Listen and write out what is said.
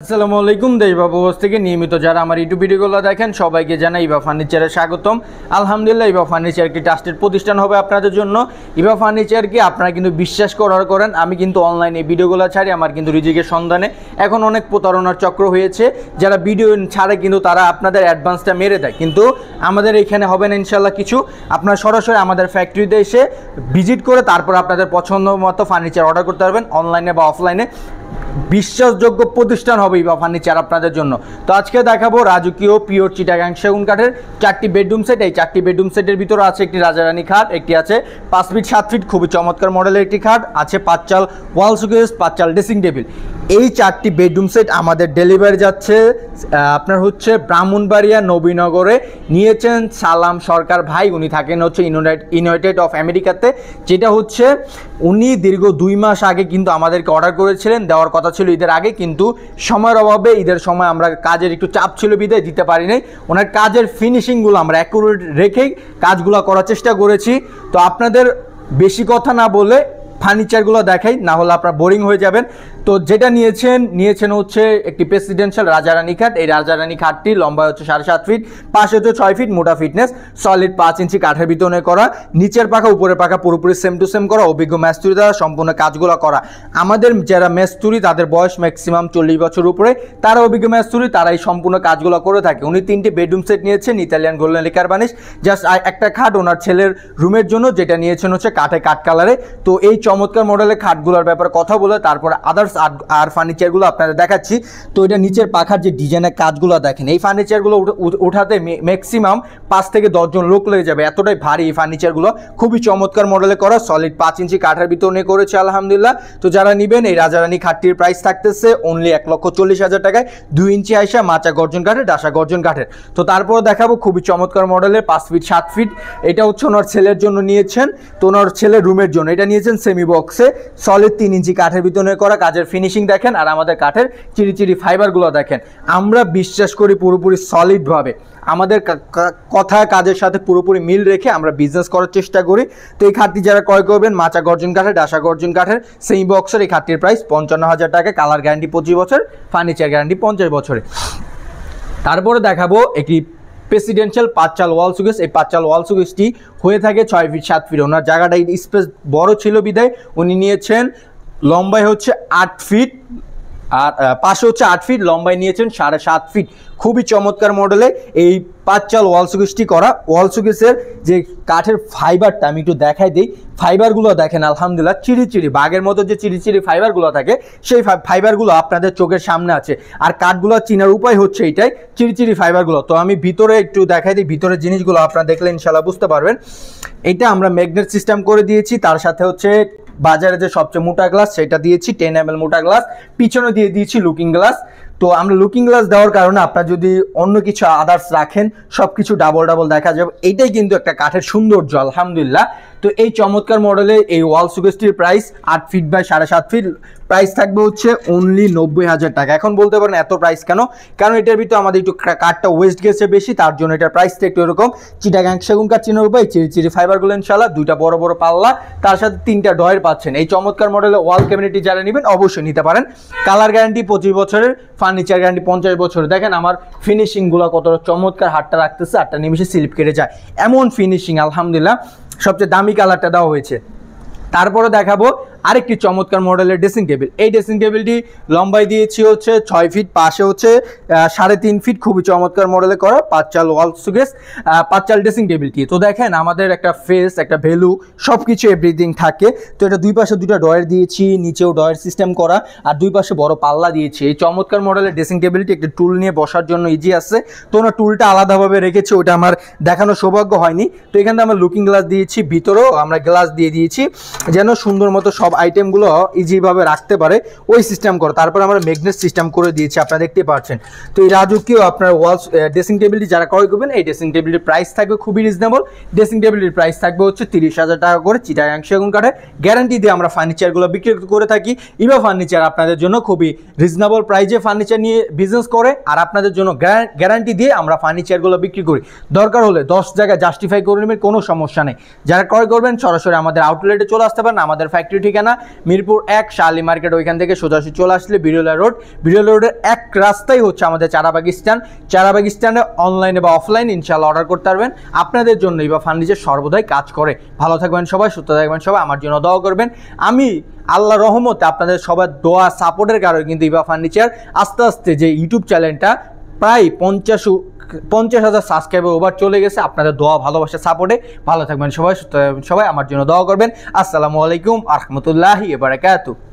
আসসালামু আলাইকুম। দেশবাবু থেকে নিয়মিত যারা আমার ইউটিউব ভিডিওগুলো দেখেন সবাইকে জানাই ইভা ফার্নিচারে স্বাগতম। আলহামদুলিল্লাহ, ইভা ফার্নিচার একটি ট্রাস্টেড প্রতিষ্ঠান হবে আপনাদের জন্য। ইভা ফার্নিচারকে আপনারা কিন্তু বিশ্বাস করেন। আমি কিন্তু অনলাইনে ভিডিওগুলো ছাড়ি, আমার কিন্তু রিজিকের সন্ধানে। এখন অনেক প্রতারণার চক্র হয়েছে, যারা ভিডিও ছাড়ে কিন্তু তারা আপনাদের অ্যাডভান্সটা মেরে দেয়, কিন্তু আমাদের এখানে হবে না ইনশাল্লাহ কিছু। আপনারা সরাসরি আমাদের ফ্যাক্টরিতে এসে ভিজিট করে তারপর আপনাদের পছন্দ মতো ফার্নিচার অর্ডার করতে পারবেন, অনলাইনে বা অফলাইনে। বিশ্বাসযোগ্য প্রতিষ্ঠান হবে ইভা ফার্নিচার আপনাদের জন্য। তো আজকে দেখাবো রাজকীয় পিওর চিটাগাং সেগুন কাঠের 4টি বেডরুম সেট। এই 4টি বেডরুম সেটের ভিতরে আছে একটি রাজারানী খাট, একটি আছে 5 ফিট 7 ফিট খুবই চমৎকার মডেলের একটি খাট, আছে 5 চাল ওয়াল শোকেস, 5 চাল ড্রেসিং টেবিল। এই 4টি বেডরুম সেট আমাদের ডেলিভারি যাচ্ছে আপনার হচ্ছে ব্রাহ্মণবাড়িয়া নবীনগরে। নিয়েছেন সালাম সরকার ভাই, উনি থাকেন হচ্ছে ইউনাইটেড অফ আমেরিকাতে। যেটা হচ্ছে উনি দীর্ঘ 2 মাস আগে কিন্তু আমাদেরকে অর্ডার করেছিলেন, দেওয়ার কথা ছিল ঈদের আগে, কিন্তু সময়ের অভাবে ঈদের সময় আমরা কাজের একটু চাপ ছিল বিদায় দিতে পারি নাই। ওনার কাজের ফিনিশিংগুলো আমরা অ্যাকুরেট রেখেই কাজগুলো করার চেষ্টা করেছি। তো আপনাদের বেশি কথা না বলে ফার্নিচারগুলো দেখাই, না হলে আপনারা বোরিং হয়ে যাবেন। তো যেটা নিয়েছেন হচ্ছে একটি প্রেসিডেন্সিয়াল রাজারানী খাট। এই রাজারানী খাটটি লম্বা হচ্ছে 7.5 ফিট, পাশে হচ্ছে 6 ফিট, মোটা ফিটনেস, সলিড 5 ইঞ্চি কাঠের ভিতরে করা, নিচের পাখা উপরের পাখা পুরোপুরি সেম টু সেম করা, অভিজ্ঞ মেস্তুরি দ্বারা সম্পূর্ণ কাজগুলো করা। আমাদের যারা মেস্তুরি তাদের বয়স ম্যাক্সিমাম 40 বছর উপরে, তারা অভিজ্ঞ মেস্তুরি, তারা এই সম্পূর্ণ কাজগুলো করে থাকে। উনি 3টি বেডরুম সেট নিয়েছেন Italian golden liquor varnish. Just একটা খাট ওনার ছেলের রুমের জন্য, যেটা নিয়েছেন হচ্ছে কাঠ কালারে। তো এই চমৎকার মডেলের খাটগুলোর ব্যাপারে কথা বলে তারপরে আদার্স আর ফার্নিচারগুলো আপনাদের দেখাচ্ছি। তো এটা নিচের পাখার যে ডিজাইনের কাজগুলো দেখেন, এই ফার্নিচারগুলো উঠাতে ম্যাক্সিমাম 5 থেকে 10 জন লোক লেগে যাবে, এতটাই ভারী এই ফার্নিচারগুলো। খুবই চমৎকার মডেলে করা, সলিড 5 ইঞ্চি কাঠের ভিতরে করেছে আলহামদুলিল্লাহ। তো যারা নেবেন এই রাজারানী খাটটির প্রাইস থাকতেছে অনলি 1,40,000 টাকায়, 2 ইঞ্চি আইসা মাচা গর্জন কাঠের, ডাসা গর্জন কাঠের। তো তারপরে দেখাবো খুবই চমৎকার মডেলের 5 ফিট 7 ফিট। এটা হচ্ছে ওনার ছেলের জন্য নিয়েছেন, তো ওনার ছেলের রুমের জন্য এটা নিয়েছেন সেমি বক্সে, সলিড 3 ইঞ্চি কাঠের ভিতরে করা। কাজের ফিনিশিং দেখেন, আর আমাদের কাঠের চিরি ফাইবারগুলো দেখেন। আমরা বিশ্বাস করি পুরোপুরি সলিডভাবে, আমাদের কথা কাজের সাথে পুরোপুরি মিল রেখে আমরা বিজনেস করার চেষ্টা করি। তো এই খাটটি যারা ক্রয় করবেন মাচা গর্জন কাঠের, ডাসা গর্জন কাঠের, সেমি বক্সের, এই খাটটির প্রাইস 55,000 টাকা। কালার গ্যারান্টি 25 বছর, ফার্নিচার গ্যারান্টি 50 বছরে। তারপরে দেখাবো একটি প্রেসিডেন্সিয়াল 5 চাল ওয়াল সুকেস। এই 5 চাল ওয়াল সুকেসটি হয়ে থাকে 6 ফিট 7 ফিট। ওনার জায়গাটা স্পেস বড় ছিল বিধায় উনি নিয়েছেন লম্বায় হচ্ছে 8 ফিট, আর পাশে হচ্ছে 8 ফিট, লম্বায় নিয়েছেন 7.5 ফিট। খুবই চমৎকার মডেলে এই 5 চাল ওয়াল সুকেসটি করা। ওয়াল সুকেসের যে কাঠের ফাইবারটা আমি একটু দেখাই দিই, ফাইবারগুলো দেখেন আলহামদুলিল্লাহ, চিরি বাঘের মতো যে চিরি ফাইবারগুলো থাকে, সেই ফাইবারগুলো আপনাদের চোখের সামনে আছে। আর কাঠগুলো চিনার উপায় হচ্ছে এইটাই, চিরি ফাইবারগুলো। তো আমি ভিতরে একটু দেখাই দিই, ভিতরের জিনিসগুলো আপনারা দেখলে ইনশাল্লাহ বুঝতে পারবেন। এটা আমরা ম্যাগনেট সিস্টেম করে দিয়েছি, তার সাথে হচ্ছে বাজারে যে সবচেয়ে মোটা গ্লাস সেটা দিয়েছি, 10 ml মোটা গ্লাস, পিছনে দিয়ে দিয়েছি লুকিং গ্লাস। তো আমরা লুকিং গ্লাস দেওয়ার কারণে আপনারা যদি অন্য কিছু আদার্স রাখেন সব কিছু ডাবল দেখা যাবে। এইটাই কিন্তু একটা কাঠের সৌন্দর্য আলহামদুলিল্লাহ। তো এই চমৎকার মডেলে এই ওয়াল সুকেসটির price 8 feet by 7.5 feet, price থাকবে হচ্ছে অনলি 90,000 টাকা। এখন বলতে পারেন এত প্রাইস কেন, কারণ এটার ভিতরে আমাদের একটু কাঠটা ওয়েস্ট গেছে বেশি, তার জন্য এটার প্রাইসটা একটু এরকম। চিটাগাং সেগুন কাঠ চিনার উপায়, চিরি ফাইবারগুলো ইনশাল্লাহ, 2টা বড় পাল্লা, তার সাথে 3টা ডয়ের পাচ্ছেন। এই চমৎকার মডেলে ওয়াল ক্যাবিনেটটি যারা নেবেন অবশ্যই নিতে পারেন। কালার গ্যারান্টি 25 বছরের, ফার্নিচার গ্যারান্টি 50 বছরের। দেখেন আমার ফিনিশিংগুলো কতটা চমৎকার, হাতটা রাখতেছে, হাতটা নিমিশে স্লিপ কেটে যায়, এমন ফিনিশিং আলহামদুলিল্লাহ। সবচেয়ে দামি কালারটা দেওয়া হয়েছে। তারপরে দেখাবো আরেকটি চমৎকার মডেলের ড্রেসিং টেবিল। এই ড্রেসিং টেবিলটি লম্বায় দিয়েছি হচ্ছে 6 ফিট, পাশে হচ্ছে 3.5 ফিট, খুবই চমৎকার মডেলে করা, 5 চাল ওয়াল সুকেস, 5 চাল ড্রেসিং টেবিলটি। তো দেখেন আমাদের একটা ফেস, একটা ভ্যালু, সব কিছু এভরিথিং থাকে। তো এটা 2 পাশে 2টা ডয়ের দিয়েছি, নিচেও ডয়ের সিস্টেম করা, আর 2 পাশে বড় পাল্লা দিয়েছি। এই চমৎকার মডেলের ড্রেসিং টেবিলটি একটা টুল নিয়ে বসার জন্য ইজি আছে। তো ওনার টুলটা আলাদাভাবে রেখেছে, ওটা আমার দেখানোর সৌভাগ্য হয়নি। তো এখানে আমরা লুকিং গ্লাস দিয়েছি, ভিতরেও আমরা গ্লাস দিয়ে দিয়েছি, যেন সুন্দর মতো সব আইটেমগুলো ইজিভাবে রাখতে পারে, ওই সিস্টেম করে। তারপর আমরা ম্যাগনেট সিস্টেম করে দিয়েছি, আপনারা দেখতে পাচ্ছেন। তো এই রাজকীয় আপনার ওয়াল ড্রেসিং টেবিলটি যারা ক্রয় করবেন, এই ড্রেসিং টেবিলটির প্রাইস থাকবে খুবই রিজনেবল। ড্রেসিং টেবিলটির প্রাইস থাকবে হচ্ছে 30,000 টাকা করে, চিটাগাং সেগুন কাঠে। গ্যারান্টি দিয়ে আমরা ফার্নিচারগুলো বিক্রি করে থাকি। ইভা ফার্নিচার আপনাদের জন্য খুবই রিজনেবল প্রাইসে ফার্নিচার নিয়ে বিজনেস করে, আর আপনাদের জন্য গ্যারান্টি দিয়ে আমরা ফার্নিচারগুলো বিক্রি করি। দরকার হলে 10 জায়গায় জাস্টিফাই করে নেবেন, কোনো সমস্যা নেই। যারা ক্রয় করবেন সরাসরি আমাদের আউটলেটে চলে আসতে পারেন। আমাদের ফ্যাক্টরি ঠিক ঠিকানা মিরপুর 1 শালি মার্কেট, ওইখান থেকে সোজাসুজি চলে আসলে বিরলা রোডের এক রাস্তাই হচ্ছে আমাদের চারাবাগ স্ট্যান্ডে অনলাইনে বা অফলাইন ইনশাআল্লাহ অর্ডার করতে পারবেন। আপনাদের জন্য ইভা ফার্নিচার সর্বদাই কাজ করে। ভালো থাকবেন সবাই, সুস্থ থাকবেন সবাই, আমার জন্য দোয়া করবেন। আমি আল্লাহ রহমতে আপনাদের সবার দোয়া সাপোর্টের কারণে কিন্তু ইভা ফার্নিচার আস্তে আস্তে যে ইউটিউব চ্যানেলটা প্রায় 50,000 সাবস্ক্রাইবার ওভার চলে গেছে। আপনাদের দোয়া ভালোবাসা সাপোর্টে ভালো থাকবেন সবাই, সুস্থ থাকবেন সবাই, আমার জন্য দোয়া করবেন। আসসালামু আলাইকুম ওয়া রাহমাতুল্লাহি ওয়া বারাকাতুহু।